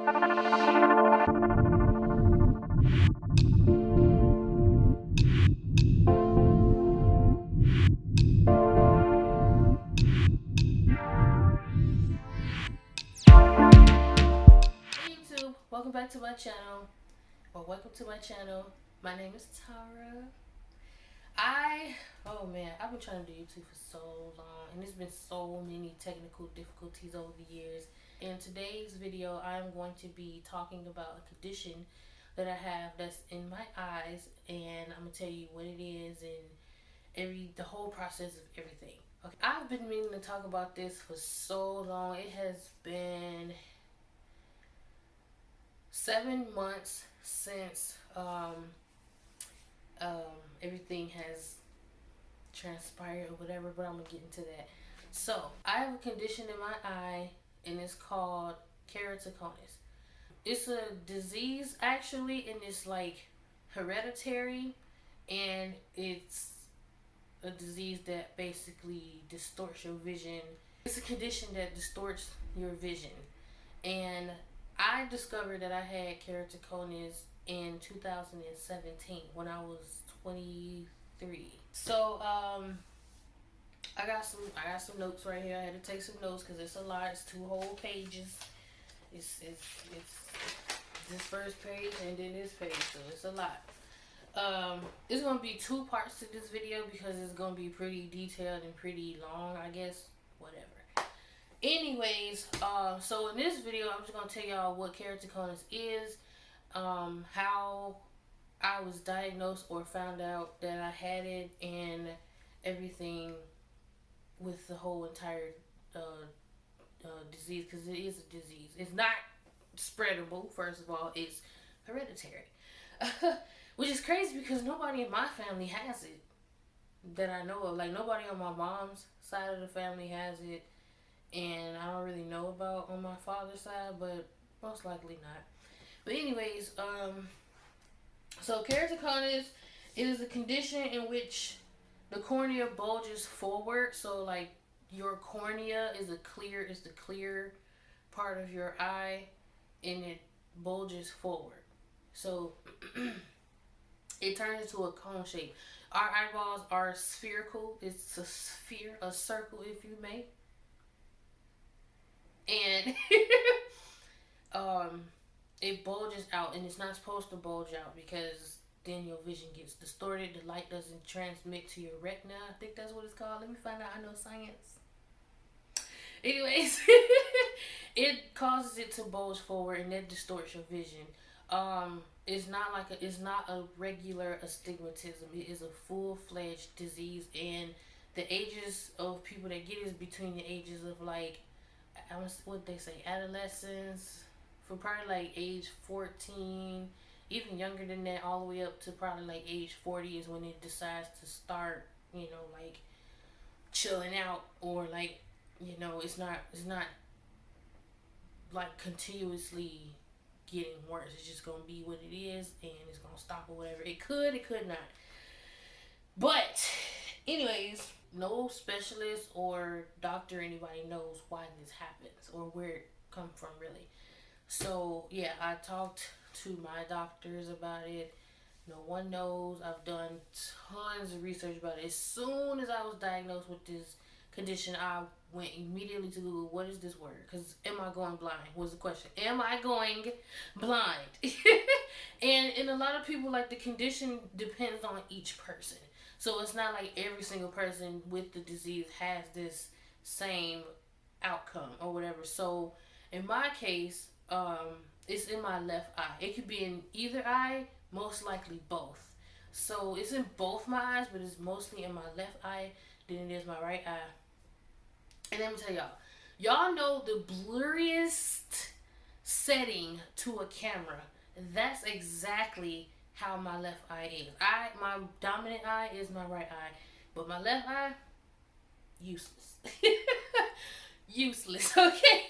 YouTube, welcome back to my channel, or welcome to my channel. My name is Tara. Oh man, I've been trying to do YouTube for so long, and there's been so many technical difficulties over the years. In today's video, I'm going to be talking about a condition that I have that's in my eyes, and I'm gonna tell you what it is and the whole process of everything. Okay, I've been meaning to talk about this for so long. It has been 7 months since everything has transpired or whatever, but I'm gonna get into that. So I have a condition in my eye, and it's called keratoconus. It's a disease actually, and it's like hereditary, and it's a disease that basically distorts your vision. It's a condition that distorts your vision, and I discovered that I had keratoconus in 2017 when I was 23. So I got some notes right here. I had to take some notes because it's a lot. It's 2 whole pages. It's this first page and then this page, so it's a lot. It's gonna be 2 parts to this video because it's gonna be pretty detailed and pretty long, I guess. Whatever. Anyways, so in this video, I'm just gonna tell y'all what keratoconus is, how I was diagnosed or found out that I had it, and everything with the whole entire disease, because it is a disease. It's not spreadable. First of all, it's hereditary, which is crazy because nobody in my family has it that I know of. Like, nobody on my mom's side of the family has it, and I don't really know about on my father's side, but most likely not. But anyways, so keratoconus is a condition in which the cornea bulges forward. So like your cornea is the clear part of your eye, and it bulges forward. So it turns into a cone shape. Our eyeballs are spherical. It's a sphere, a circle, if you may. And it bulges out, and it's not supposed to bulge out because then your vision gets distorted. The light doesn't transmit to your retina. I think that's what it's called. Let me find out. I know science. Anyways, it causes it to bulge forward, and that distorts your vision. It's not a regular astigmatism. It is a full-fledged disease, and the ages of people that get it is between the ages of like, what they say, adolescence, for probably like age 14, even younger than that, all the way up to probably like age 40 is when it decides to start, like chilling out, or like, it's not like continuously getting worse. It's just gonna be what it is, and it's gonna stop or whatever. It could not. But anyways, no specialist or doctor, anybody knows why this happens or where it come from, really. So yeah, I talked to my doctors about it. No one knows. I've done tons of research about it. As soon as I was diagnosed with this condition, I went immediately to Google. What is this word? Because am I going blind was the question. Am I going blind? and a lot of people, like, the condition depends on each person. So it's not like every single person with the disease has this same outcome or whatever. So in my case, it's in my left eye. It could be in either eye, most likely both. So it's in both my eyes, but it's mostly in my left eye than it is my right eye. And let me tell y'all know the blurriest setting to a camera. That's exactly how my left eye is. My dominant eye is my right eye, but my left eye, useless. Useless, okay?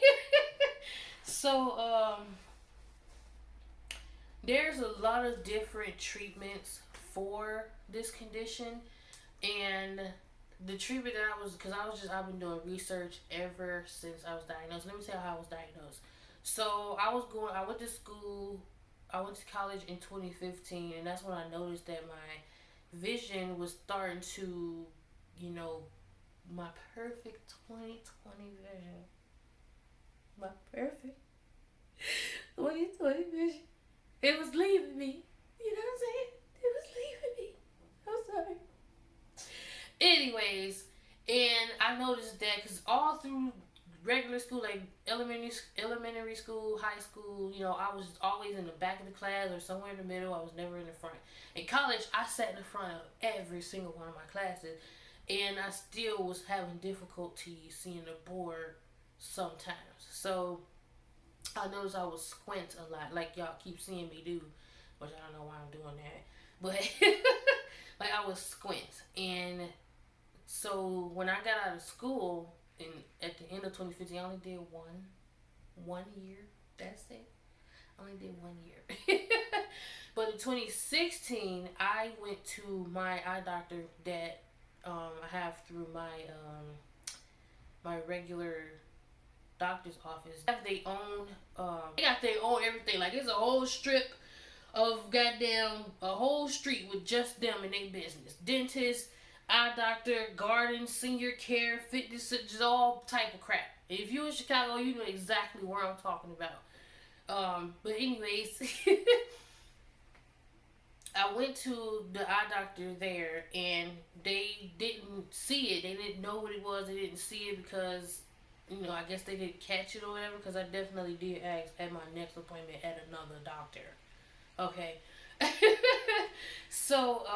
So, there's a lot of different treatments for this condition, and the treatment that I've been doing research ever since I was diagnosed. Let me tell you how I was diagnosed. So I went to school, I went to college in 2015, and that's when I noticed that my vision was starting to, you know, my perfect 2020 vision, my perfect 2020 vision, it was leaving me. You know what I'm saying? It was leaving me. I'm sorry. Anyways, and I noticed that because all through regular school, like elementary school, high school, you know, I was always in the back of the class or somewhere in the middle. I was never in the front. In college, I sat in the front of every single one of my classes, and I still was having difficulty seeing the board sometimes. So I noticed I was squint a lot, like y'all keep seeing me do, which I don't know why I'm doing that, but like I was squint, and so when I got out of school, in at the end of 2015, I only did one year. That's it. I only did 1 year. But in 2016, I went to my eye doctor that I have through my regular doctor's office. They have their own. They got their own everything. Like it's a whole strip of goddamn a whole street with just them and their business. Dentist, eye doctor, garden, senior care, fitness, just all type of crap. If you in Chicago, you know exactly where I'm talking about. But anyways, I went to the eye doctor there, and they didn't see it. They didn't know what it was. They didn't see it because, you know, I guess they didn't catch it or whatever. Because I definitely did ask at my next appointment at another doctor. Okay. So,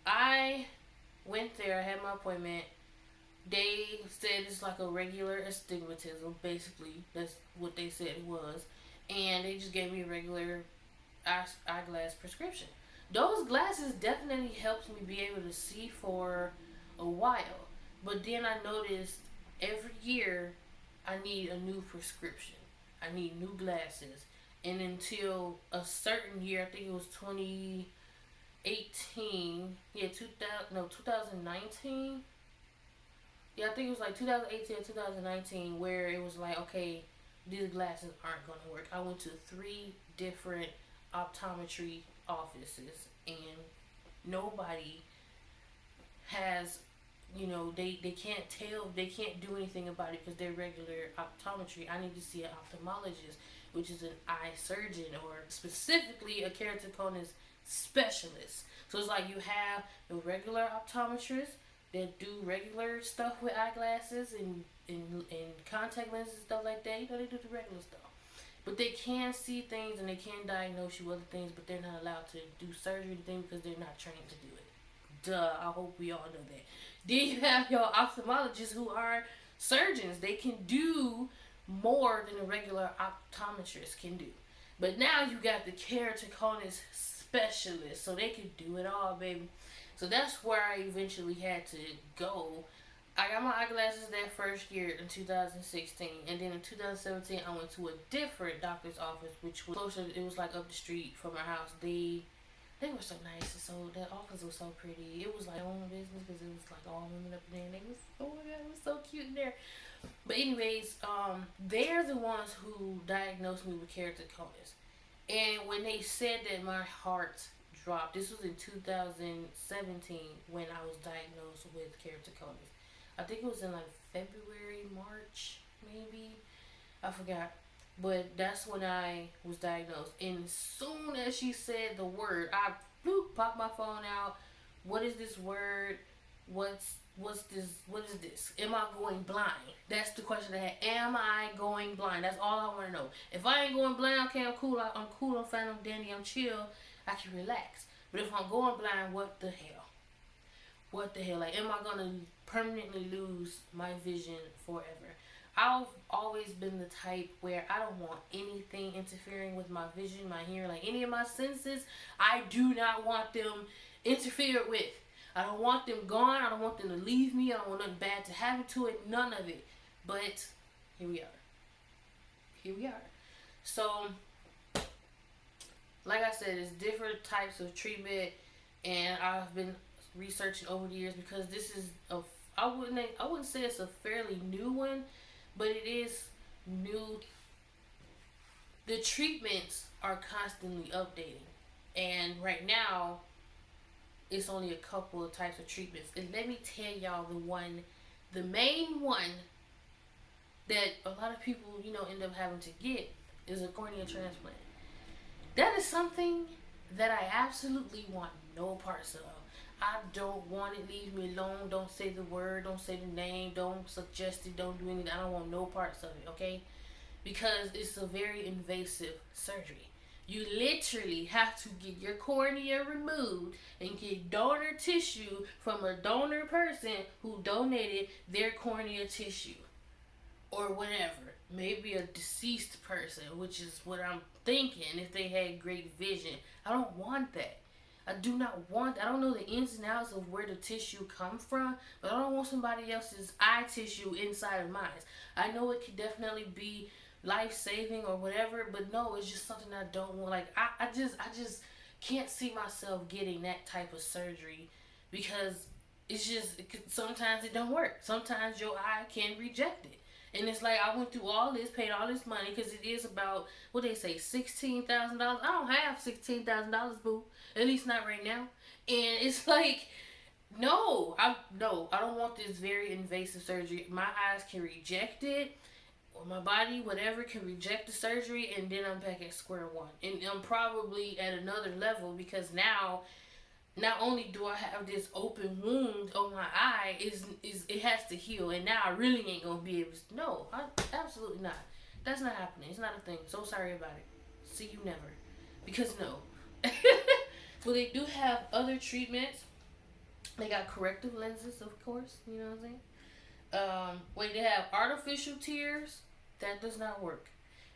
I went there, I had my appointment. They said it's like a regular astigmatism, basically. That's what they said it was. And they just gave me a regular eyeglass prescription. Those glasses definitely helped me be able to see for a while. But then I noticed every year I need a new prescription. I need new glasses. And until a certain year, I think it was 2018, yeah, 2000, no, 2019. Yeah, I think it was like 2018 or 2019 where it was like, okay, these glasses aren't going to work. I went to 3 different optometry offices, and nobody has, you know, they can't tell, they can't do anything about it because they're regular optometry. I need to see an ophthalmologist, which is an eye surgeon or specifically a keratoconus specialist. So it's like you have the regular optometrist that do regular stuff with eyeglasses and contact lenses and stuff like that. You know, they do the regular stuff. But they can see things and they can diagnose you other things, but they're not allowed to do surgery and things because they're not trained to do it. Duh, I hope we all know that. Then you have your ophthalmologists who are surgeons. They can do more than a regular optometrist can do. But now you got the keratoconus specialist, so they can do it all, baby. So that's where I eventually had to go. I got my eyeglasses that first year in 2016, and then in 2017 I went to a different doctor's office, which was closer. It was like up the street from our house. They were so nice, and so the office was so pretty. It was like own business because it was like all women up there, and they was, oh my god, it was so cute in there. But anyways, they're the ones who diagnosed me with keratoconus. And when they said that my heart dropped, this was in 2017 when I was diagnosed with keratoconus. I think it was in like February, March, maybe. I forgot. But that's when I was diagnosed. And as soon as she said the word, I popped my phone out. What is this word? What's this? What is this? Am I going blind? That's the question I had. Am I going blind? That's all I want to know. If I ain't going blind, okay, I'm cool. I'm cool. I'm fine. I'm dandy. I'm chill. I can relax. But if I'm going blind, what the hell? What the hell? Like, am I gonna permanently lose my vision forever? I've always been the type where I don't want anything interfering with my vision, my hearing, like any of my senses. I do not want them interfered with. I don't want them gone. I don't want them to leave me. I don't want nothing bad to happen to it. None of it. But here we are. Here we are. So, like I said, it's different types of treatment, and I've been researching over the years because this is I wouldn't say it's a fairly new one, but it is new. the treatments are constantly updating. And right now, it's only a couple of types of treatments. And let me tell y'all the main one that a lot of people, end up having to get is a cornea transplant. That is something that I absolutely want no parts of. I don't want it. Leave me alone. Don't say the word. Don't say the name. Don't suggest it. Don't do anything. I don't want no parts of it, okay? Because it's a very invasive surgery. You literally have to get your cornea removed and get donor tissue from a donor person who donated their cornea tissue. Or whatever. Maybe a deceased person, which is what I'm thinking if they had great vision. I don't want that. I do not want, I don't know the ins and outs of where the tissue comes from, but I don't want somebody else's eye tissue inside of mine. I know it could definitely be life-saving or whatever, but no, it's just something I don't want. Like, I just can't see myself getting that type of surgery because sometimes it don't work. Sometimes your eye can reject it. And it's like, I went through all this, paid all this money, because it is about, what they say, $16,000. I don't have $16,000, boo. At least not right now. And it's like, no, I don't want this very invasive surgery. My eyes can reject it, or my body, whatever, can reject the surgery, and then I'm back at square one. And I'm probably at another level, because now, not only do I have this open wound on my eye, it has to heal, and now I really ain't gonna be able to. No, absolutely not. That's not happening. It's not a thing. So sorry about it. See you never. Because no. Well, they do have other treatments. They got corrective lenses, of course. You know what I'm saying? When they have artificial tears, that does not work.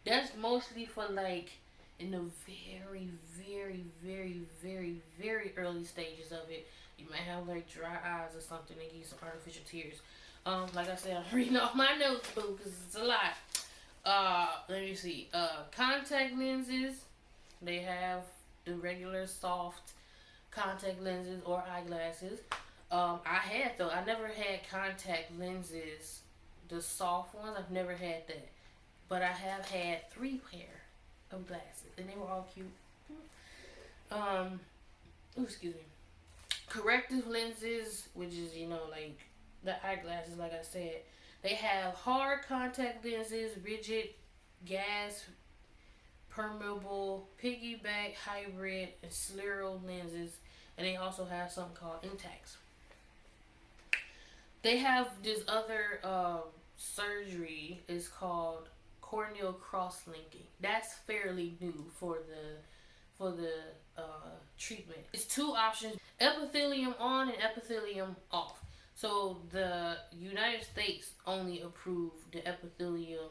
That's mostly for like in the very, very, very, very, very early stages of it. You might have like dry eyes or something. They give you some artificial tears. Like I said, I'm reading off my notes, boo, because it's a lot. Let me see. Contact lenses. They have the regular soft contact lenses or eyeglasses. I never had contact lenses, the soft ones. I've never had that, but I have had 3 pair of glasses, and they were all cute. Excuse me. Corrective lenses, which is like the eyeglasses. Like I said, they have hard contact lenses, rigid, gas permeable, piggyback, hybrid, and scleral lenses, and they also have something called Intacs. They have this other surgery. It's called corneal cross-linking. That's fairly new for the treatment. It's 2 options: epithelium on and epithelium off. So the United States only approved the epithelium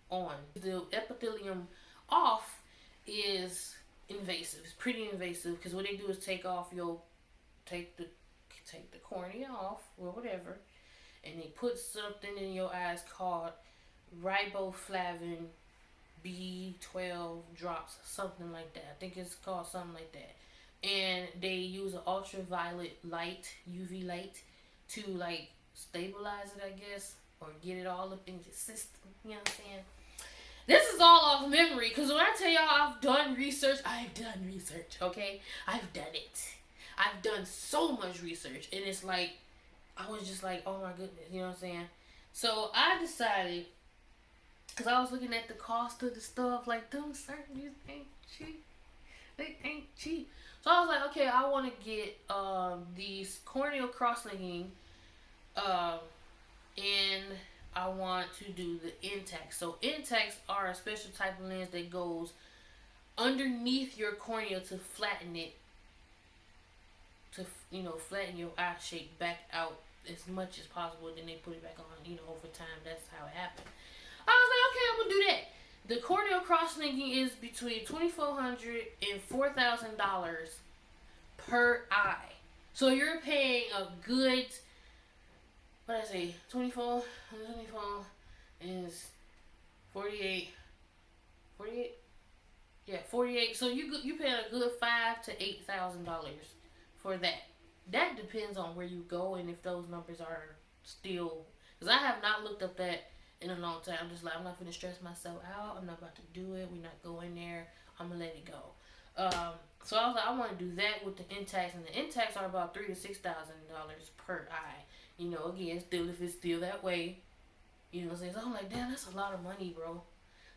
on. The epithelium off is invasive. It's pretty invasive, because what they do is take the cornea off or whatever, and they put something in your eyes called riboflavin B12 drops, something like that. I think it's called something like that. And they use an ultraviolet light, UV light, to like stabilize it, I guess, or get it all up in your system. You know what I'm saying? This is all off memory, because when I tell y'all I've done research, okay? I've done it. I've done so much research, and it's like, I was just like, oh my goodness, you know what I'm saying? So I decided, because I was looking at the cost of the stuff, like, them surgeries ain't cheap. They ain't cheap. So I was like, okay, I want to get these corneal cross-linking, and I want to do the Intacs. So Intacs are a special type of lens that goes underneath your cornea to flatten it, to flatten your eye shape back out as much as possible. Then they put it back on. Over time, that's how it happened. I was like, okay, I'm gonna do that. The corneal cross-linking is between $2,400 and $4,000 per eye. So you're paying a good, what did I say, 24 is 48. Yeah, 48. So you pay a good $5,000 to $8,000 for that. That depends on where you go and if those numbers are still, because I have not looked up that in a long time. I'm just like, I'm not gonna stress myself out. I'm not about to do it. We're not going there. I'm gonna let it go. So I was like, I want to do that with the intakes, and the intakes are about $3,000 to $6,000 per eye. You know, again, still if it's still that way, you know what I'm saying. So I'm like, damn, that's a lot of money, bro.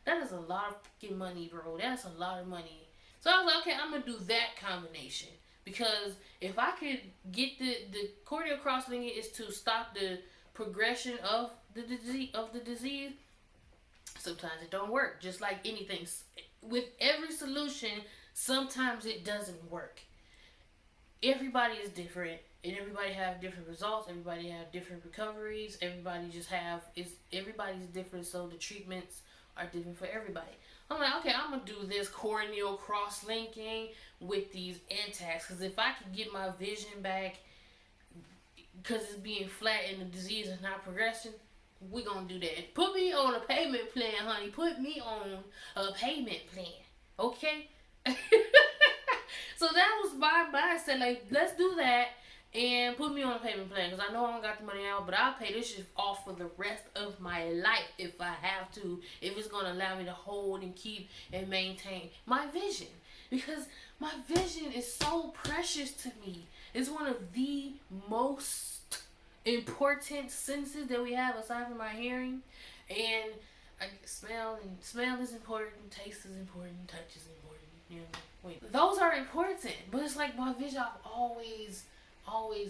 That is a lot of freaking money, bro. That's a lot of money. So I was like, okay, I'm gonna do that combination because if I could get the corneal cross-linking is to stop the progression of the disease. Sometimes it don't work. Just like anything, with every solution, sometimes it doesn't work. Everybody is different, and everybody have different results. Everybody have different recoveries. Everybody's different, so the treatments are different for everybody. I'm like, okay, I'm gonna do this corneal cross linking with these intakes because if I could get my vision back, because it's being flat and the disease is not progressing, we gonna do that. Put me on a payment plan, honey. Put me on a payment plan, okay? So that was my mindset. Like, let's do that and put me on a payment plan because I know I don't got the money out, but I'll pay this shit off for the rest of my life if I have to. If it's gonna allow me to hold and keep and maintain my vision, because my vision is so precious to me. It's one of the most important senses that we have aside from my hearing, and smell is important, taste is important, touch is important. You know, those are important, but it's like my vision. I've always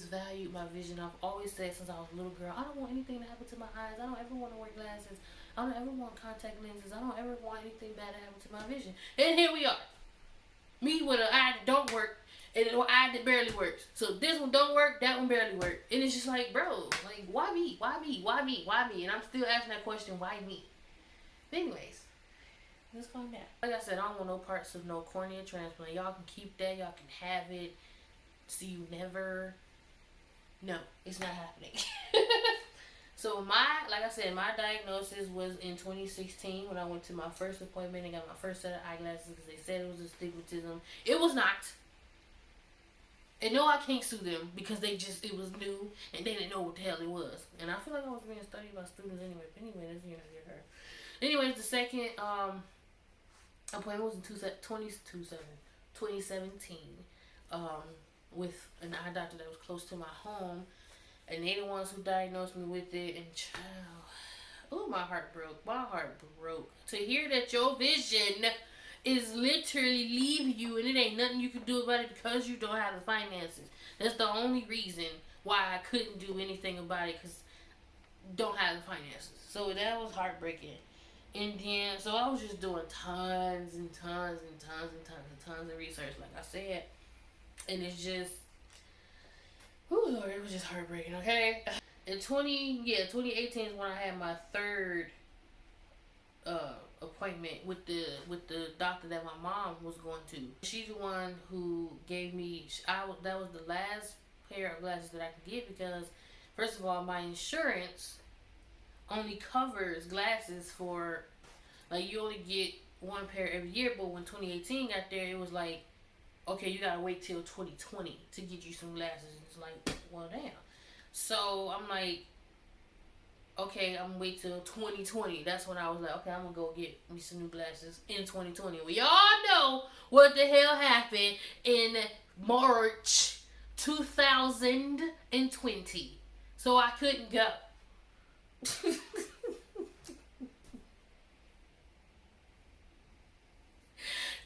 valued my vision. I've always said since I was a little girl, I don't want anything to happen to my eyes. I don't ever want to wear glasses. I don't ever want contact lenses. I don't ever want anything bad to happen to my vision. And here we are, me with an eye that don't work and an eye that barely works. So this one don't work, that one barely work, and it's just like, bro, like why me? Why me? Why me? Why me? And I'm still asking that question, why me? But anyways. Let's calm down. Like I said, I don't want no parts of no cornea transplant. Y'all can keep that. Y'all can have it. See you never. No, it's not happening. So like I said, my diagnosis was in 2016 when I went to my first appointment and got my first set of eyeglasses because they said it was astigmatism. It was not. And no, I can't sue them because it was new and they didn't know what the hell it was. And I feel like I was being studied by students anyway. But anyway, that's neither here nor there. Anyways, the second appointment was in 2017 with an eye doctor that was close to my home, and they the ones who diagnosed me with it. And child, oh, my heart broke. To hear that your vision is literally leaving you and it ain't nothing you can do about it because you don't have the finances. That's the only reason why I couldn't do anything about it, because don't have the finances. So that was heartbreaking. And then, so I was just doing tons of research, like I said. And it's just, oh Lord, it was just heartbreaking, okay? In 2018 is when I had my third appointment with the doctor that my mom was going to. She's the one who gave me, that was the last pair of glasses that I could get because, first of all, my insurance only covers glasses for, like, you only get one pair every year, but when 2018 got there, it was like, okay, you gotta wait till 2020 to get you some glasses. It's like, well, damn. So I'm like, okay, I'm gonna wait till 2020. That's when I was like, okay, I'm gonna go get me some new glasses in 2020. We all know what the hell happened in March 2020. So I couldn't go.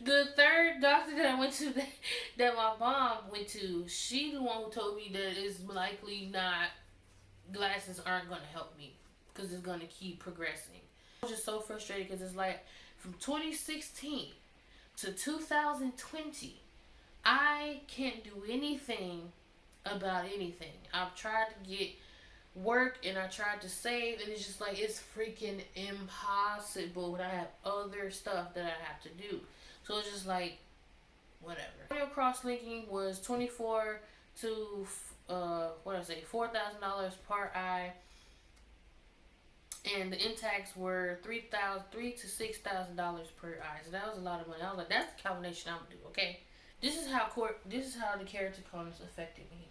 The third doctor that I went to, that my mom went to, she the one who told me that it's likely not, glasses aren't going to help me because it's going to keep progressing. I was just so frustrated because it's like from 2016 to 2020, I can't do anything about anything. I've tried to get work and I tried to save, and it's just like, it's freaking impossible when I have other stuff that I have to do. So it's just like, whatever. Corneal cross-linking was $24 to $4,000 per eye, and the intakes were $3,000 to $6,000 per eye. So that was a lot of money. I was like, that's the combination I'm gonna do. Okay, this is how the keratoconus affected me.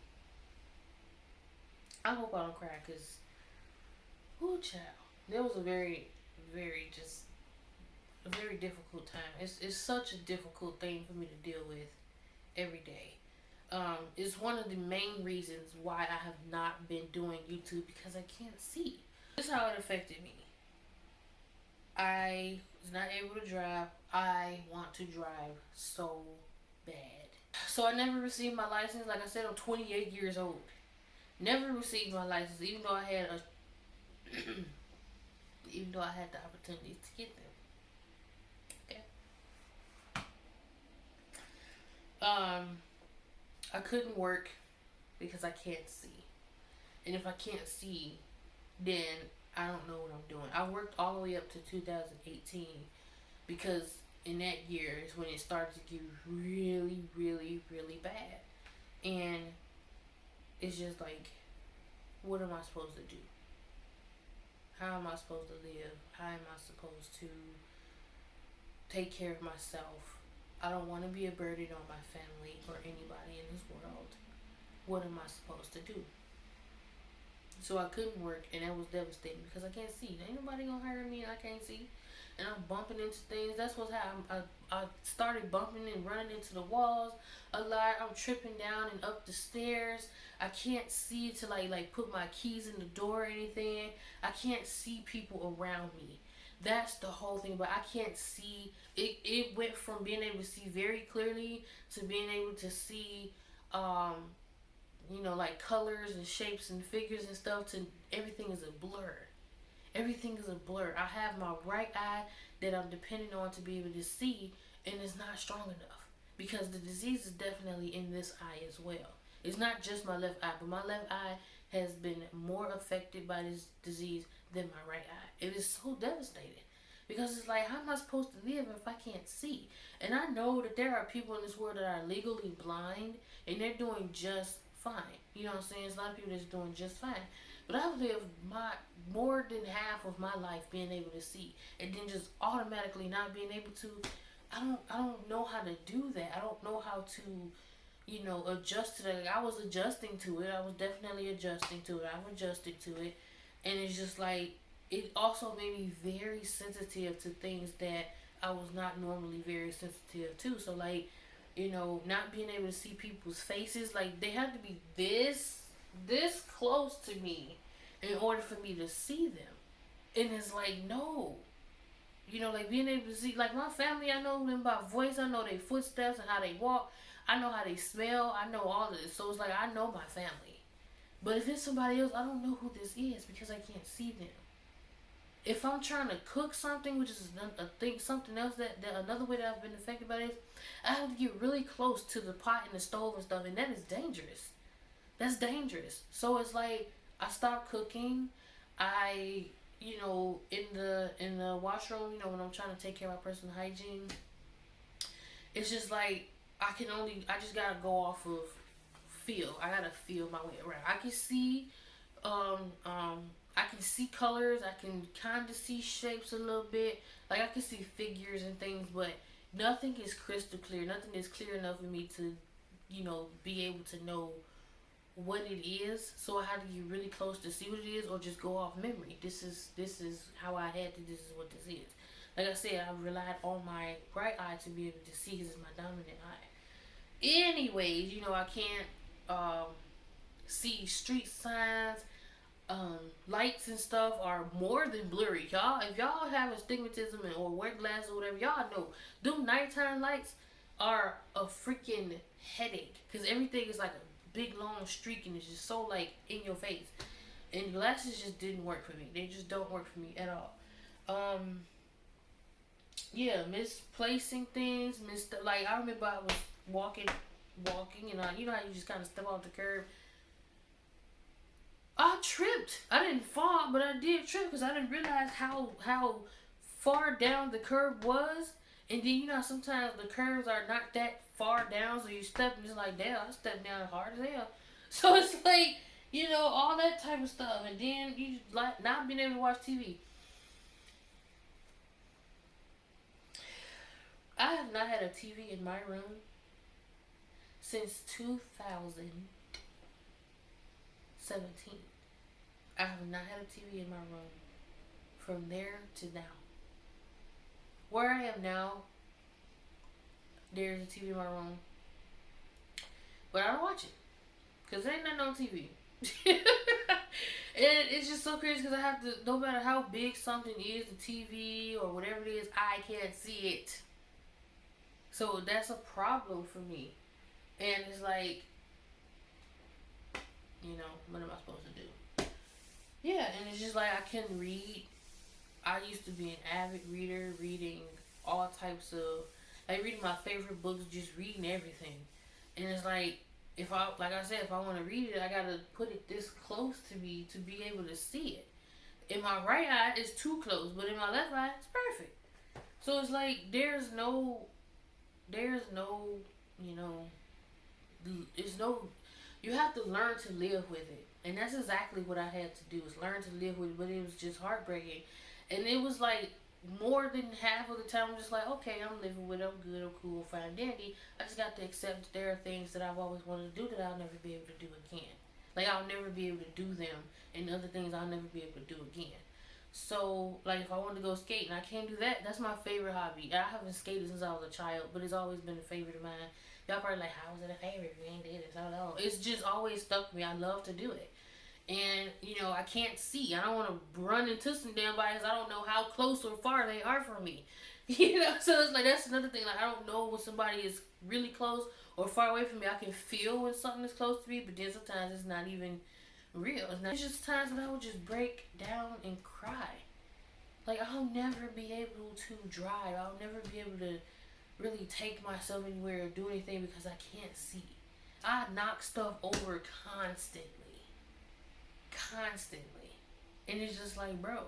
I hope I don't cry, cause, ooh, child. there was a very, very just a very difficult time. It's such a difficult thing for me to deal with every day. It's one of the main reasons why I have not been doing YouTube because I can't see. This is how it affected me. I was not able to drive. I want to drive so bad. So I never received my license. Like I said, I'm 28 years old. Never received my license, even though I had even though I had the opportunity to get them. Okay. I couldn't work because I can't see, and if I can't see, then I don't know what I'm doing. I worked all the way up to 2018 because in that year is when it started to get really, really, really bad. And it's just like, what am I supposed to do? How am I supposed to live? How am I supposed to take care of myself? I don't want to be a burden on my family or anybody in this world. What am I supposed to do? So I couldn't work, and that was devastating because I can't see. Ain't nobody gonna hire me and I can't see. And I'm bumping into things. That's what's happening. I started bumping and running into the walls a lot. I'm tripping down and up the stairs. I can't see to like put my keys in the door or anything. I can't see people around me. That's the whole thing. But I can't see. It went from being able to see very clearly to being able to see like colors and shapes and figures and stuff to everything is a blur. Everything is a blur. I have my right eye that I'm depending on to be able to see, and it's not strong enough because the disease is definitely in this eye as well. It's not just my left eye, but my left eye has been more affected by this disease than my right eye. It is so devastating because it's like, how am I supposed to live if I can't see? And I know that there are people in this world that are legally blind and they're doing just fine. You know what I'm saying? There's a lot of people that's doing just fine. But I've lived more than half of my life being able to see, and then just automatically not being able to. I don't know how to do that. I don't know how to, adjust to that. Like, I was adjusting to it. I was definitely adjusting to it. I've adjusted to it, and it's just like it also made me very sensitive to things that I was not normally very sensitive to. So like, not being able to see people's faces, like they had to be this close to me in order for me to see them. And it's like, no. Like being able to see, like my family, I know them by voice, I know their footsteps and how they walk, I know how they smell, I know all of this. So it's like, I know my family. But if it's somebody else, I don't know who this is because I can't see them. If I'm trying to cook something, which is a thing, something else that another way that I've been affected by this, I have to get really close to the pot and the stove and stuff, and that is dangerous. That's dangerous. So it's like I stopped cooking. I, in the washroom, when I'm trying to take care of my personal hygiene, it's just like I just gotta go off of feel. I gotta feel my way around. I can see, I can see colors. I can kind of see shapes a little bit. Like I can see figures and things, but nothing is crystal clear. Nothing is clear enough for me to, be able to know what it is. So I had to get really close to see what it is, or just go off memory. This is how I had to. This is what this is. Like I said, I relied on my right eye to be able to see because it's my dominant eye. Anyways, I can't see street signs. Lights and stuff are more than blurry. Y'all, if y'all have astigmatism or wear glasses or whatever, y'all know them nighttime lights are a freaking headache because everything is like a big long streak and it's just so like in your face. And glasses just didn't work for me. They just don't work for me at all. Yeah, misplacing things, like I remember I was walking, and how you just kind of step off the curb. I tripped. I didn't fall, but I did trip because I didn't realize how far down the curve was. And then sometimes the curves are not that far down, so you step and it's like, damn, I stepped down hard as hell. So it's like, all that type of stuff. And then you like not being able to watch TV. I have not had a TV in my room since 2017. I have not had a TV in my room from there to now. Where I am now, there's a TV in my room, but I don't watch it because there ain't nothing on TV. And it's just so crazy because I have to, no matter how big something is, the TV or whatever it is, I can't see it. So that's a problem for me. And it's like, what am I supposed to do? Yeah, and it's just like I can read. I used to be an avid reader, reading all types of, like reading my favorite books, just reading everything. And it's like, if I want to read it, I gotta put it this close to me to be able to see it. In my right eye, it's too close, but in my left eye, it's perfect. So it's like there's no, it's no. You have to learn to live with it, and that's exactly what I had to do, is learn to live with it. But it was just heartbreaking, and it was like more than half of the time I'm just like, okay, I'm living with it, I'm good, I'm cool, fine, dandy. I just got to accept that there are things that I've always wanted to do that I'll never be able to do again. Like, I'll never be able to do them, and other things I'll never be able to do again. So, like, if I wanted to go skating, I can't do that. That's my favorite hobby. I haven't skated since I was a child, but it's always been a favorite of mine. Y'all probably like, how is it a favorite if you ain't did it? I don't know. It's just always stuck with me. I love to do it. And, I can't see. I don't want to run into some damn bodies. I don't know how close or far they are from me. So it's like, that's another thing. Like, I don't know when somebody is really close or far away from me. I can feel when something is close to me, but then sometimes it's not even real. It's just times when I would just break down and cry. Like, I'll never be able to drive. I'll never be able to really take myself anywhere or do anything because I can't see. I knock stuff over constantly. And it's just like, bro,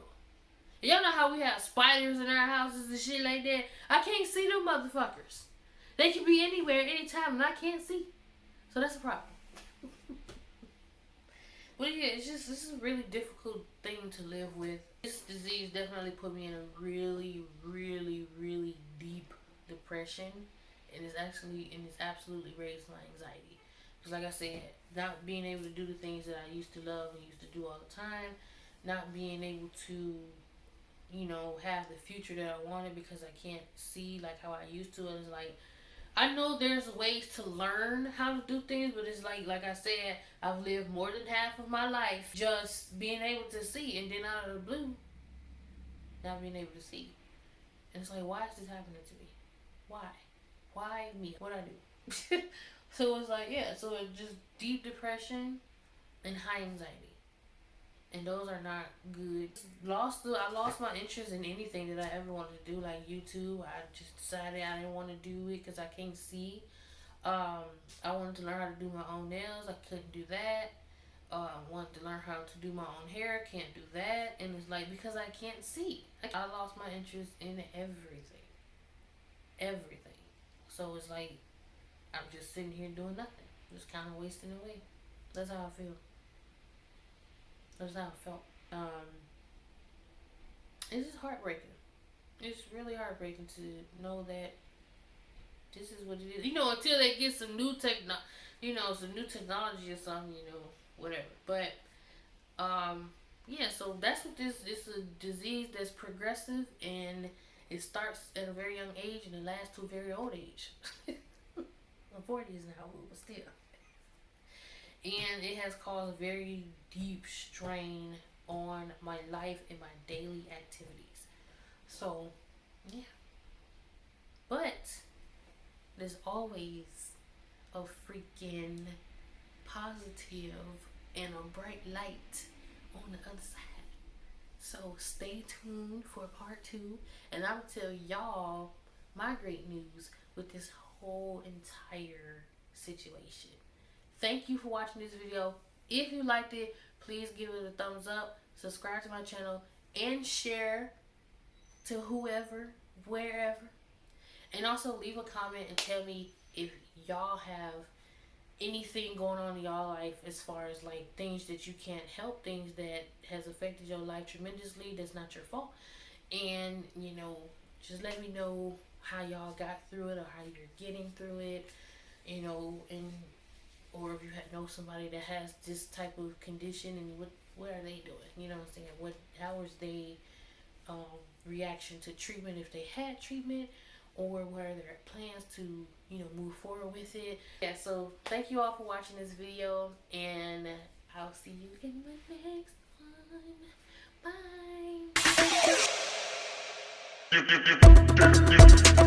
y'all know how we have spiders in our houses and shit like that? I can't see them motherfuckers. They can be anywhere, anytime, and I can't see. So that's a problem. But yeah, this is a really difficult thing to live with. This disease definitely put me in a really, really, really deep depression. And it's absolutely raised my anxiety. Because like I said, not being able to do the things that I used to love and used to do all the time, not being able to, have the future that I wanted because I can't see like how I used to. And it's like, I know there's ways to learn how to do things, but it's like I said, I've lived more than half of my life just being able to see, and then out of the blue, not being able to see. And it's like, why is this happening to me? Why? Why me? What I do? So it's like, yeah, so it's just deep depression and high anxiety. And those are not good. I lost my interest in anything that I ever wanted to do, like YouTube. I just decided I didn't want to do it because I can't see. I wanted to learn how to do my own nails. I couldn't do that. Wanted to learn how to do my own hair. Can't do that. And it's like, because I can't see. I lost my interest in everything. Everything. So it's like, I'm just sitting here doing nothing. Just kind of wasting away. That's how I feel. That's how I felt. It's just heartbreaking. It's really heartbreaking to know that this is what it is. Until they get some new some new technology or something, whatever. But, yeah, so that's what this is, a disease that's progressive, and it starts at a very young age and it lasts to a very old age. I'm 40s now, but still. And it has caused a very deep strain on my life and my daily activities. So, yeah. But there's always a freaking positive and a bright light on the other side. So stay tuned for part 2. And I'll tell y'all my great news with this whole entire situation. Thank you for watching this video. If you liked it, please give it a thumbs up, subscribe to my channel, and share to whoever, wherever. And also leave a comment and tell me if y'all have anything going on in y'all life as far as like things that you can't help, things that has affected your life tremendously that's not your fault. And, just let me know how y'all got through it or how you're getting through it, and or if you know somebody that has this type of condition, and what are they doing? You know what I'm saying? How is they reaction to treatment, if they had treatment, or what are their plans to, you know, move forward with it. Yeah, so thank you all for watching this video, and I'll see you in the next one. Bye.